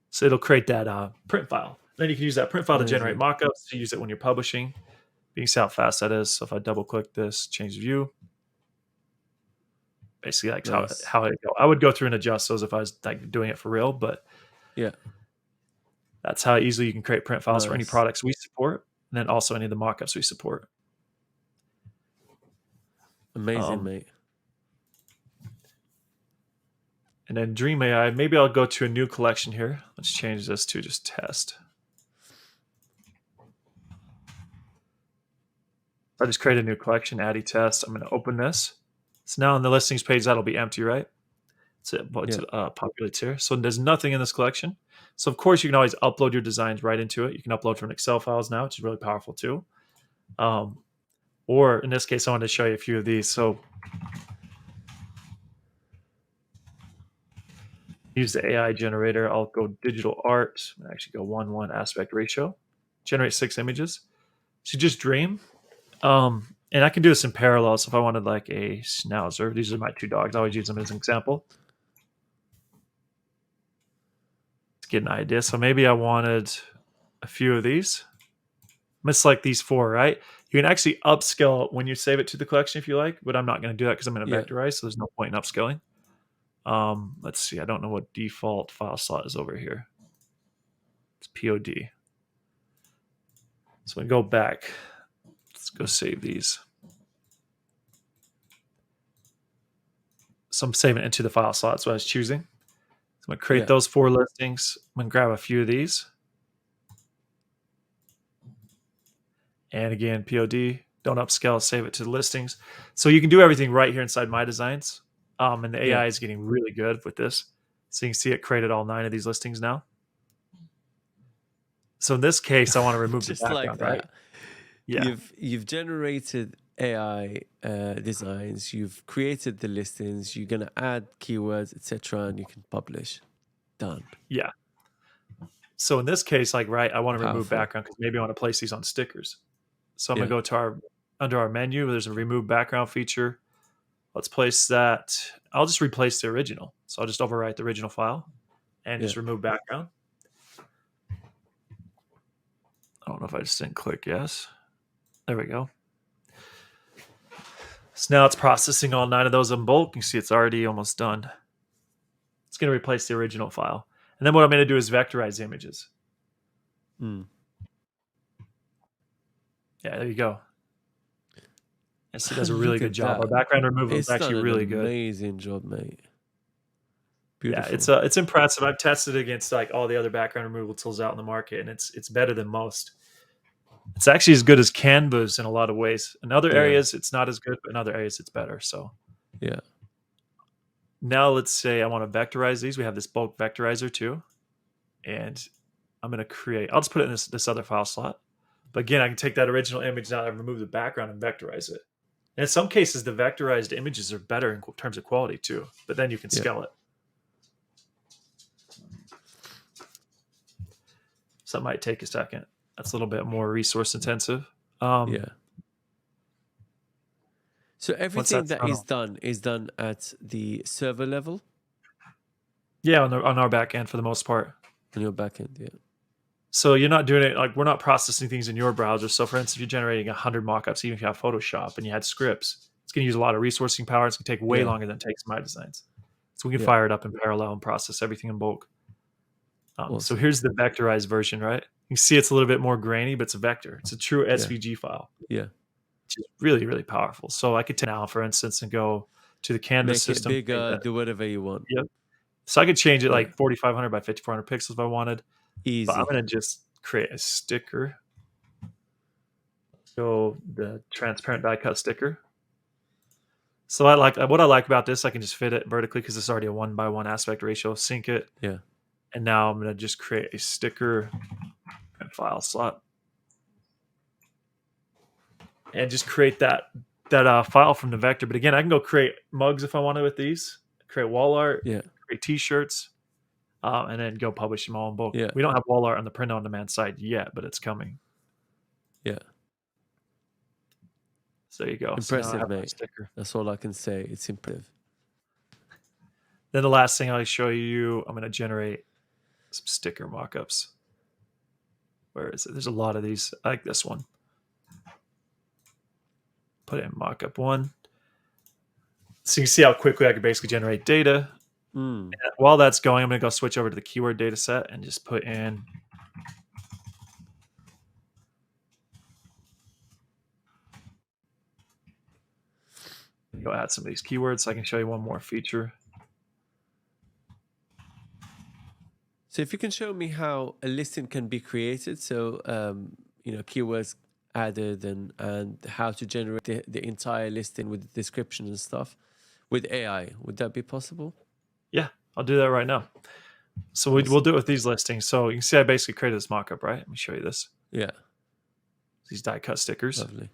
B: So it'll create that print file. Then you can use that print file to generate
A: Amazing.
B: mockups to use it when you're publishing. You can see how fast that is. So if I double click this, change view, basically like
A: Nice.
B: how I go. I would go through and adjust those if I was like doing it for real, but
A: Yeah.
B: that's how easily you can create print files for any
A: Nice.
B: products we support, and then also any of the mockups we support.
A: Amazing,
B: Um,
A: mate.
B: and then Dream AI, maybe I'll go to a new collection here. Let's change this to just test. I just create a new collection, Addy test. I'm going to open this. So now on the listings page, that'll be empty, right? So it
A: Yeah.
B: populates here. So there's nothing in this collection. So of course you can always upload your designs right into it. You can upload from Excel files now, which is really powerful too. Or in this case, I wanted to show you a few of these. So use the AI generator. I'll go digital art. I'm actually go 1:1 aspect ratio. Generate 6 images. So just dream. And I can do this in parallel. So if I wanted like a schnauzer, these are my 2 dogs. I always use them as an example. To get an idea. So maybe I wanted a few of these. I'm gonna select these 4, right? You can actually upscale when you save it to the collection if you like, but I'm not going to do that because I'm going to
A: Yeah.
B: vectorize, so there's no point in upscaling. Let's see. I don't know what default file slot is over here. It's POD. So we go back. Let's go save these. So I'm saving it into the file slot. That's what I was choosing. So I'm going to create those 4 listings. I'm going to grab a few of these. And again, POD. Don't upscale. Save it to the listings. So you can do everything right here inside MyDesigns. And the AI is getting really good with this. So you can see it created all 9 of these listings now. So in this case, I want to remove the
A: Just
B: background,
A: like that.
B: right? Yeah.
A: You've generated AI designs. You've created the listings. You're gonna add keywords, etc., and you can publish. Done.
B: Yeah. So in this case, like, right, I want to remove
A: Powerful.
B: background because maybe I want to place these on stickers. So I'm
A: Yeah.
B: going to go to under our menu. There's a remove background feature. Let's place that. I'll just replace the original. So I'll just overwrite the original file and just remove background. I don't know if I just didn't click yes. There we go. So now it's processing all 9 of those in bulk. You can see it's already almost done. It's going to replace the original file. And then what I'm going to do is vectorize the images.
A: Mm.
B: Yeah, there you go. Yes, it does a really
A: Look
B: good
A: at
B: job. Our
A: that.
B: background removal is
A: It's done
B: actually
A: an
B: really good.
A: amazing job, mate.
B: Yeah,
A: Beautiful.
B: it's impressive. I've tested it against like all the other background removal tools out in the market, and it's better than most. It's actually as good as Canva's in a lot of ways. In other areas, it's not as good, but in other areas, it's better. So
A: Yeah.
B: now let's say I want to vectorize these. We have this bulk vectorizer too, and I'm going to create. I'll just put it in this other file slot. But again, I can take that original image now and remove the background and vectorize it. And in some cases, the vectorized images are better in terms of quality too. But then you can scale it. So that might take a second. That's a little bit more resource intensive.
A: Yeah. So everything that is done at the server level?
B: Yeah, on our back end for the most part.
A: On your backend, yeah.
B: So you're not doing it like we're not processing things in your browser. So for instance, if you're generating 100 mockups, even if you have Photoshop and you had scripts, it's going to use a lot of resourcing power. It's going to take way longer than it takes MyDesigns. So we can fire it up in parallel and process everything in bulk.
A: Awesome.
B: So here's the vectorized version, right? You can see it's a little bit more grainy, but it's a vector. It's a true SVG file.
A: Yeah.
B: Which is really, really powerful. So I could take now, for instance, and go to the Canvas system.
A: Make it bigger, do whatever you want.
B: Yep. So I could change it like 4,500 by 5,400 pixels if I wanted.
A: Easy.
B: But I'm going to just create a sticker. So the transparent die cut sticker. So what I like about this, I can just fit it vertically because it's already a 1:1 aspect ratio. Sync it.
A: Yeah.
B: And now I'm going to just create a sticker and file slot. And just create that file from the vector. But again, I can go create mugs if I wanted with these. Create wall art.
A: Yeah.
B: Create t-shirts. And then go publish them all in bulk.
A: Yeah.
B: We don't have wall art on the print on demand side yet, but it's coming.
A: Yeah.
B: So there you go.
A: Impressive,
B: so
A: mate. That's all I can say. It's impressive.
B: Then the last thing I'll show you, I'm going to generate some sticker mockups. Where is it? There's a lot of these. I like this one. Put it in mockup 1. So you can see how quickly I can basically generate data. And while that's going, I'm going to go switch over to the keyword data set and just put in go add some of these keywords so I can show you one more feature.
A: So if you can show me how a listing can be created, so keywords added and how to generate the entire listing with the description and stuff with AI. Would that be possible?
B: Yeah, I'll do that right now. So we'll
A: Awesome.
B: do it with these listings. So you can see I basically created this mockup, right? Let me show you this.
A: Yeah,
B: These die cut stickers.
A: lovely.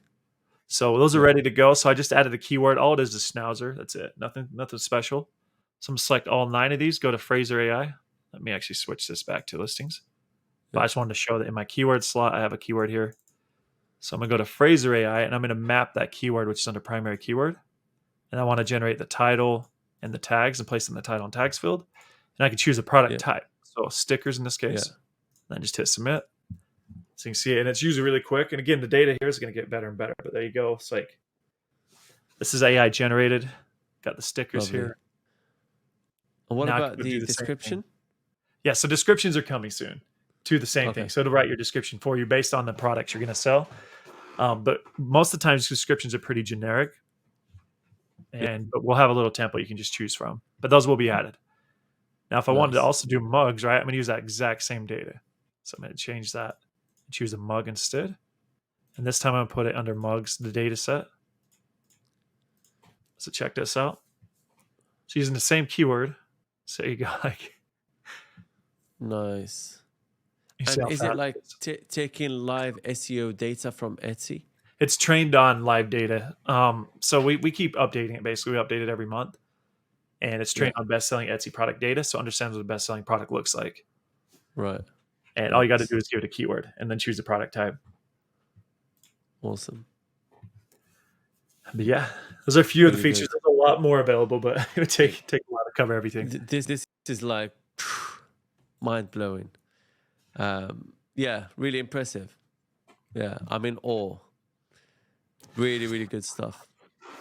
B: So those are
A: Yeah,
B: ready to go. So I just added a keyword. All it is schnauzer. That's it. Nothing special. So I'm gonna select all 9 of these. Go to Fraser AI. Let me actually switch this back to listings. But I
A: yeah,
B: just wanted to show that in my keyword slot, I have a keyword here. So I'm gonna go to Fraser AI and I'm gonna map that keyword, which is under primary keyword. And I want to generate the title and the tags and place them in the title and tags field. And I can choose a product
A: yeah,
B: type. So stickers in this
A: yeah,
B: case. Then just hit submit. So you can see it, and it's usually really quick. And again, the data here is going to get better and better. But there you go. It's like this is AI generated. Got the stickers
A: lovely.
B: here.
A: And what
B: Now I can
A: about
B: go do
A: the
B: the same thing.
A: description?
B: Yeah, so descriptions are coming soon to the same thing.
A: Okay.
B: So it'll write your description for you based on the products you're going to sell. But most of the times, descriptions are pretty generic,
A: Yeah,
B: but we'll have a little template you can just choose from. But those will be added. Now, if I wanted to
A: nice.
B: also do mugs, right, I'm going to use that exact same data. So I'm going to change that and choose a mug instead. And this time I'm going to put it under mugs, the data set. So check this out. So using the same keyword. So you got like,
A: Nice.
B: you see
A: And
B: how
A: is it
B: fast
A: like
B: it is.
A: taking live SEO data from Etsy?
B: It's trained on live data. So we keep updating it basically. We update it every month. And it's
A: Yeah,
B: trained on best-selling Etsy product data. So it understands what a best-selling product looks like.
A: right.
B: And all you got to
A: Nice.
B: do is give it a keyword and then choose the product type.
A: Awesome.
B: But yeah, those are a few of the
A: Really
B: features.
A: good.
B: There's a lot more available, but it would take a lot to cover everything.
A: This is like mind blowing. Yeah, really impressive. Yeah, I'm in awe. Really, really good stuff.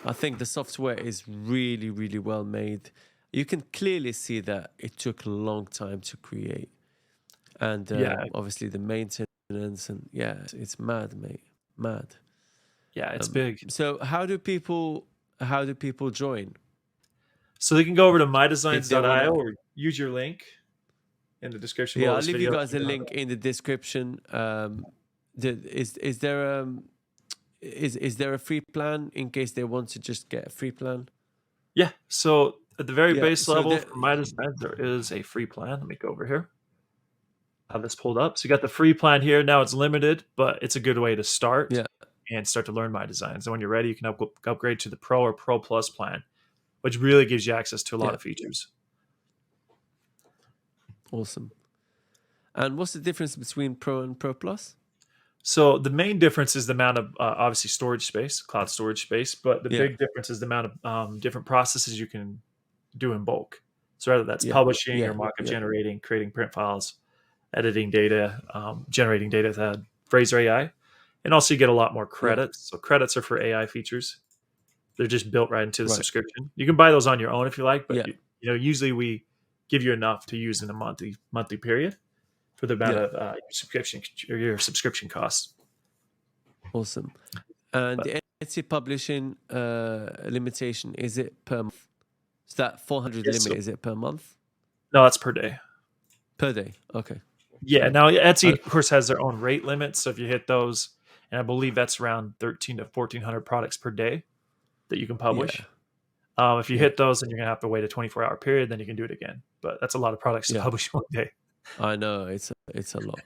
A: I think the software is really, really well made. You can clearly see that it took a long time to create, and
B: Yeah,
A: obviously the maintenance and yeah, it's mad, mate, mad.
B: yeah, it's big.
A: So how do people join?
B: So they can go over to
A: If they
B: mydesigns.io
A: wanna,
B: or use your link in the description
A: yeah,
B: below
A: I'll
B: this
A: leave you
B: video.
A: guys a link in the description. Is there is there a free plan in case they want to just get a free plan?
B: Yeah. So at the very
A: Yeah.
B: base
A: So
B: level
A: there,
B: for my design, there is a free plan. Let me go over here. I have this pulled up. So you got the free plan here. Now it's limited, but it's a good way to start
A: yeah,
B: and start to learn my designs. And when you're ready, you can upgrade to the Pro or Pro Plus plan, which really gives you access to a lot
A: yeah,
B: of features.
A: awesome. And what's the difference between Pro and Pro Plus?
B: So the main difference is the amount of obviously storage space, cloud storage space, but the
A: Yeah,
B: big difference is the amount of different processes you can do in bulk. So whether that's
A: yeah,
B: publishing or
A: yeah,
B: markup
A: yeah,
B: generating, creating print files, editing data, generating data with Fraser AI, and also you get a lot more
A: yeah.
B: credits. So credits are for AI features. They're just built right into the
A: Right.
B: subscription. You can buy those on your own if you like, but
A: Yeah,
B: usually we give you enough to use in a monthly period for the amount
A: yeah,
B: of your subscription costs.
A: awesome. And
B: But
A: the Etsy publishing limitation, is it per month? Is that 400
B: yes,
A: limit?
B: so,
A: Is it per month?
B: no, that's per day.
A: Per day? Okay,
B: Yeah.
A: cool.
B: Now Etsy,
A: Uh,
B: of course, has their own rate limits. So if you hit those, and I believe that's around 13 to 1400 products per day that you can
A: yeah,
B: publish. If you
A: yeah,
B: hit those, then you're gonna have to wait a 24-hour period. Then you can do it again. But that's a lot of products to
A: yeah.
B: publish one day.
A: I know it's a lot.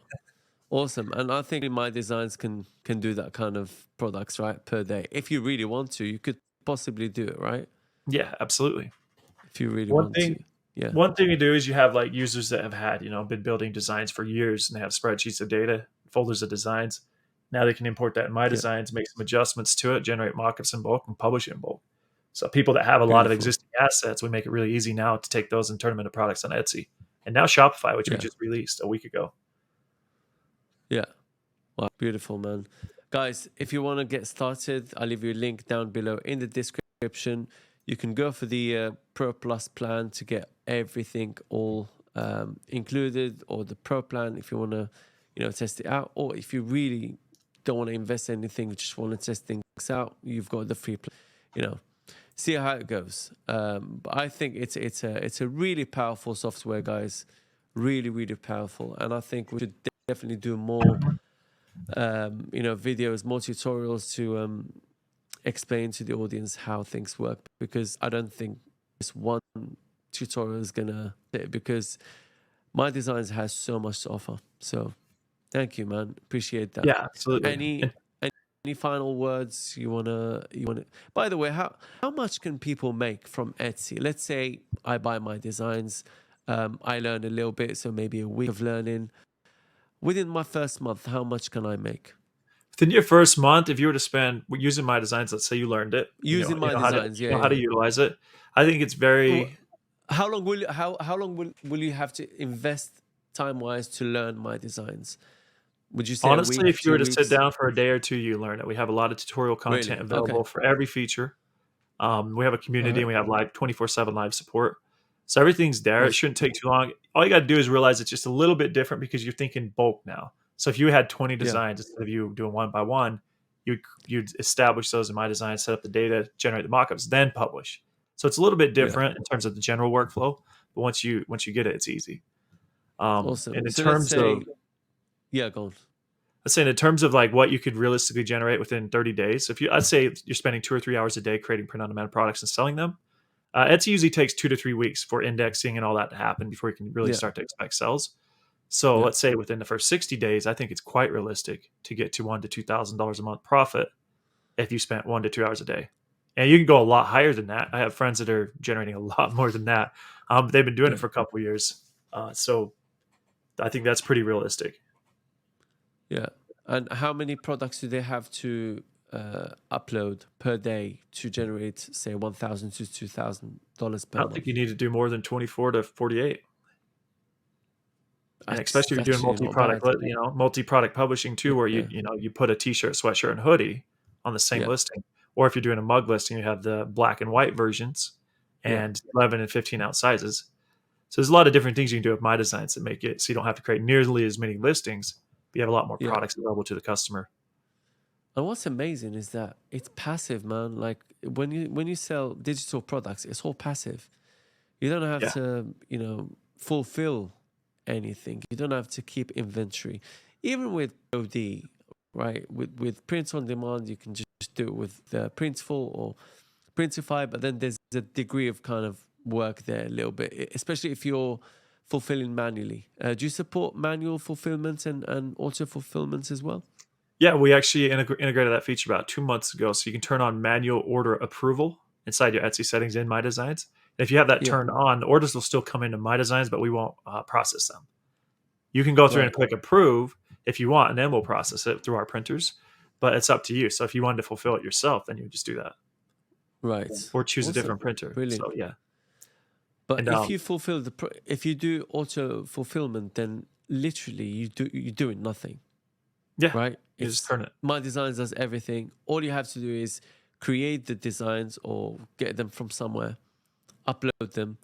A: Awesome. And I think my designs can do that kind of products, right? Per day. If you really want to, you could possibly do it, right?
B: Yeah, absolutely.
A: If you really
B: One
A: want to.
B: thing,
A: Yeah.
B: one thing you do is you have like users that have had been building designs for years and they have spreadsheets of data, folders of designs. Now they can import that in My
A: Yeah.
B: Designs, make some adjustments to it, generate mockups in bulk, and publish it in bulk. So people that have a lot of
A: Beautiful.
B: existing assets, we make it really easy now to take those and turn them into products on Etsy. And now Shopify, which we
A: Yeah.
B: just released a week ago.
A: Yeah. Wow. Beautiful, man. Guys, if you want to get started, I'll leave you a link down below in the description. You can go for the Pro Plus plan to get everything all included, or the Pro plan if you want to, test it out, or if you really don't want to invest anything, just want to test things out, you've got the free plan. See how it goes. But I think it's a really powerful software, guys. Really, really powerful, and I think we should definitely do more videos, more tutorials to explain to the audience how things work, because I don't think this one tutorial is gonna fit, because My Designs has so much to offer. So thank you, man. Appreciate that.
B: Yeah, absolutely.
A: Any any final words you wanna? By the way, how much can people make from Etsy? Let's say I buy My Designs. I learn a little bit, so maybe a week of learning. Within my first month, how much can I make
B: Within your first month, if you were to spend using My Designs, let's say you learned it,
A: using
B: you
A: My
B: know how to
A: Designs? Yeah,
B: how to
A: yeah.
B: utilize it. I think it's
A: Wh-
B: very
A: How long will you have to invest time wise to learn My Designs? Would you say a
B: honestly,
A: week,
B: if you were
A: two
B: to sit
A: weeks?
B: down for a day or two, you learn it. We have a lot of tutorial content
A: Really? Okay.
B: available for every feature. We have a
A: All
B: community and
A: right.
B: we have live 24/7 live support. So everything's there. It
A: Awesome.
B: shouldn't take too long. All you got to do is realize it's just a little bit different because you're thinking bulk now. So if you had 20
A: Yeah.
B: designs instead of you doing one by one, you'd establish those in My Design, set up the data, generate the mockups, then publish. So it's a little bit
A: Yeah.
B: different in terms of the general workflow, but once you get it, it's easy.
A: Awesome.
B: And in
A: So let's
B: terms of
A: say, yeah, go on.
B: let's say in terms of like what you could realistically generate within 30 days. So if you, I'd say you're spending 2 or 3 hours a day creating print on demand products and selling them. Etsy usually takes 2 to 3 weeks for indexing and all that to happen before you can really
A: Yeah.
B: start to expect sales. So
A: Yeah.
B: let's say within the first 60 days, I think it's quite realistic to get to $1,000 to $2,000 a month profit if you spent 1 to 2 hours a day. And you can go a lot higher than that. I have friends that are generating a lot more than that. They've been doing it
A: Yeah.
B: for a couple of years, so I think that's pretty realistic.
A: Yeah. And how many products do they have to upload per day to generate, say, $1,000 to $2,000
B: I
A: per
B: don't think
A: month?
B: you need to do more than 24 to 48. And
A: That's
B: especially if you're doing
A: actually not bad.
B: multi-product publishing too, where
A: Yeah.
B: you put a t-shirt, sweatshirt, and hoodie on the same
A: Yeah.
B: listing. Or if you're doing a mug listing, you have the black and white versions
A: Yeah.
B: and 11 and 15-ounce sizes. So there's a lot of different things you can do with My Designs that make it so you don't have to create nearly as many listings, but you have a lot more
A: Yeah.
B: products available to the customer.
A: And what's amazing is that it's passive, man. Like when you sell digital products, it's all passive. You don't have
B: Yeah.
A: to, fulfill anything. You don't have to keep inventory. Even with OD, right? With prints on demand, you can just do it with the Printful or Printify, but then there's a degree of kind of work there a little bit, especially if you're fulfilling manually. Do you support manual fulfillment and auto fulfillment as well?
B: Yeah, we actually integrated that feature about 2 months ago. So you can turn on manual order approval inside your Etsy settings in My Designs. And if you have that
A: Yeah,
B: turned on, the orders will still come into My Designs, but we won't process them. You can go through and
A: right,
B: click approve if you want, and then we'll process it through our printers. But it's up to you. So if you wanted to fulfill it yourself, then you would just do that,
A: right.
B: or choose a
A: Awesome,
B: different printer.
A: brilliant.
B: So yeah,
A: But
B: and
A: if you fulfill if you do auto fulfillment, then literally you're doing nothing,
B: yeah,
A: right?
B: you just
A: It's
B: turn it.
A: My Designs does everything. All you have to do is create the designs or get them from somewhere, upload them,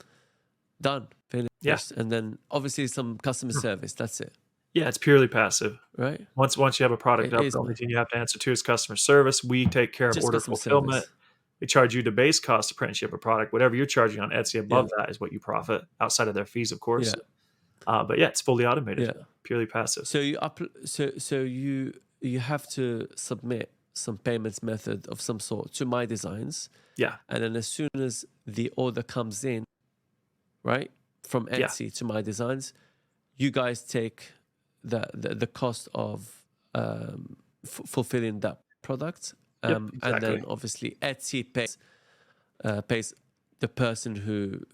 A: done,
B: Yeah,
A: finished, and then obviously some customer
B: Hmm.
A: service. That's it,
B: yeah, it's purely passive.
A: right?
B: Once you have a product
A: It
B: up,
A: is,
B: the only
A: man.
B: thing you have to answer to is customer service. We take care of
A: Just
B: order
A: customer
B: fulfillment.
A: service.
B: We charge you the base cost to print and ship a product. Whatever you're charging on Etsy
A: Yeah,
B: above that is what you profit outside of their fees, of
A: yeah,
B: course. But yeah, it's fully automated,
A: yeah.
B: purely passive.
A: So you have to submit some payments method of some sort to My Designs,
B: Yeah,
A: and then as soon as the order comes in, right, from
B: yeah,
A: Etsy to My Designs, you guys take the cost of fulfilling that product,
B: yep,
A: and
B: exactly.
A: then obviously Etsy pays the person who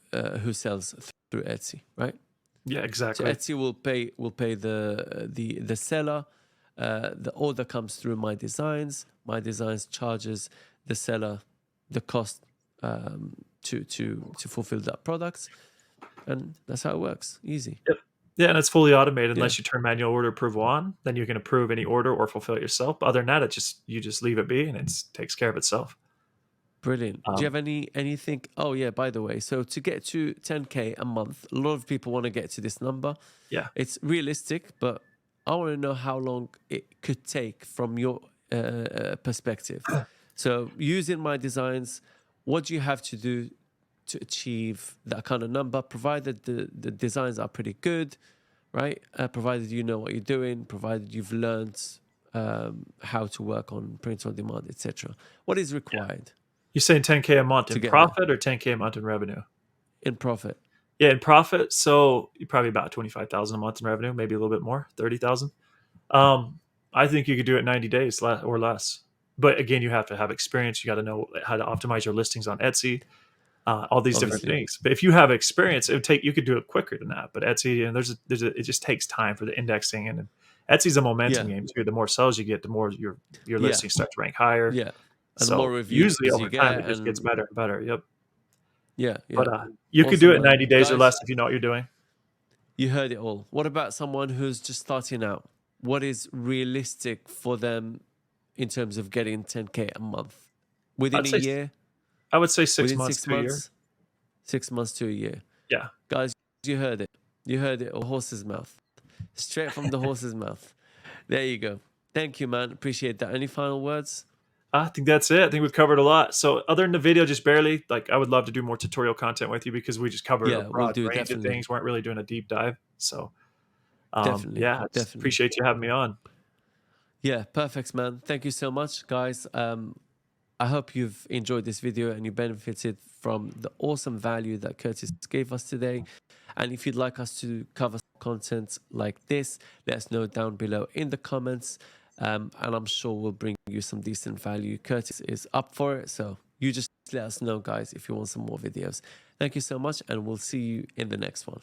A: sells through Etsy, right?
B: Yeah,
A: So
B: exactly.
A: Etsy will pay the seller. The order comes through My Designs. My Designs charges the seller the cost to fulfill that product, and that's how it works. Easy.
B: Yep. Yeah, and it's fully automated
A: Yeah,
B: unless you turn manual order approval on. Then you can approve any order or fulfill it yourself. But other than that, you just leave it be and it takes care of itself.
A: brilliant. Do you
B: Um,
A: have anything? Oh yeah, by the way, so to get to 10K a month, a lot of people want to get to this number.
B: yeah,
A: It's realistic, but I want to know how long it could take from your perspective. So, using My Designs, what do you have to do to achieve that kind of number? Provided the designs are pretty good, right? Provided you know what you're doing, provided you've learned how to work on print on demand, etc. What is required
B: You're saying 10K a month
A: to
B: in
A: get there
B: profit or 10K a month in revenue?
A: in profit?
B: Yeah, in profit, so you probably about 25,000 a month in revenue, maybe a little bit more, 30,000. I think you could do it 90 days or less. But again, you have to have experience. You got to know how to optimize your listings on Etsy, all these different
A: Obviously,
B: things. But if you have experience, it would take you could do it quicker than that. But Etsy and it just takes time for the indexing, and Etsy's a momentum
A: yeah,
B: game too. The more sales you get, the more your
A: yeah,
B: listings start to rank higher.
A: yeah. And the more
B: So usually
A: reviews you
B: over time,
A: get,
B: it just gets
A: and
B: better and better. Yep.
A: yeah, yeah.
B: But you could do
A: Awesome,
B: it in
A: man.
B: 90 days or
A: Guys,
B: less if you know what you're doing.
A: you heard it all. What about someone who's just starting out? What is realistic for them in terms of getting 10K a month within
B: I'd
A: a
B: say
A: year,
B: I would say 6
A: within
B: months
A: 6
B: to a year.
A: months, 6 months to a year?
B: Yeah.
A: Guys, you heard it. You heard it, a horse's mouth. Straight from the horse's mouth. There you go. Thank you, man. Appreciate that. Any final words?
B: I think that's it. I think we've covered a lot. So other than the video, just barely, like I would love to do more tutorial content with you because we just covered a
A: Yeah, we'll
B: broad
A: do,
B: range of
A: definitely.
B: things. Weren't really doing a deep dive. So
A: Definitely.
B: yeah, I just
A: Definitely.
B: appreciate you having me on.
A: Yeah, perfect, man. Thank you so much, guys. I hope you've enjoyed this video and you benefited from the awesome value that Curtis gave us today. And if you'd like us to cover content like this, let us know down below in the comments. And I'm sure we'll bring you some decent value. Curtis is up for it. So you just let us know, guys, if you want some more videos. Thank you so much. And we'll see you in the next one.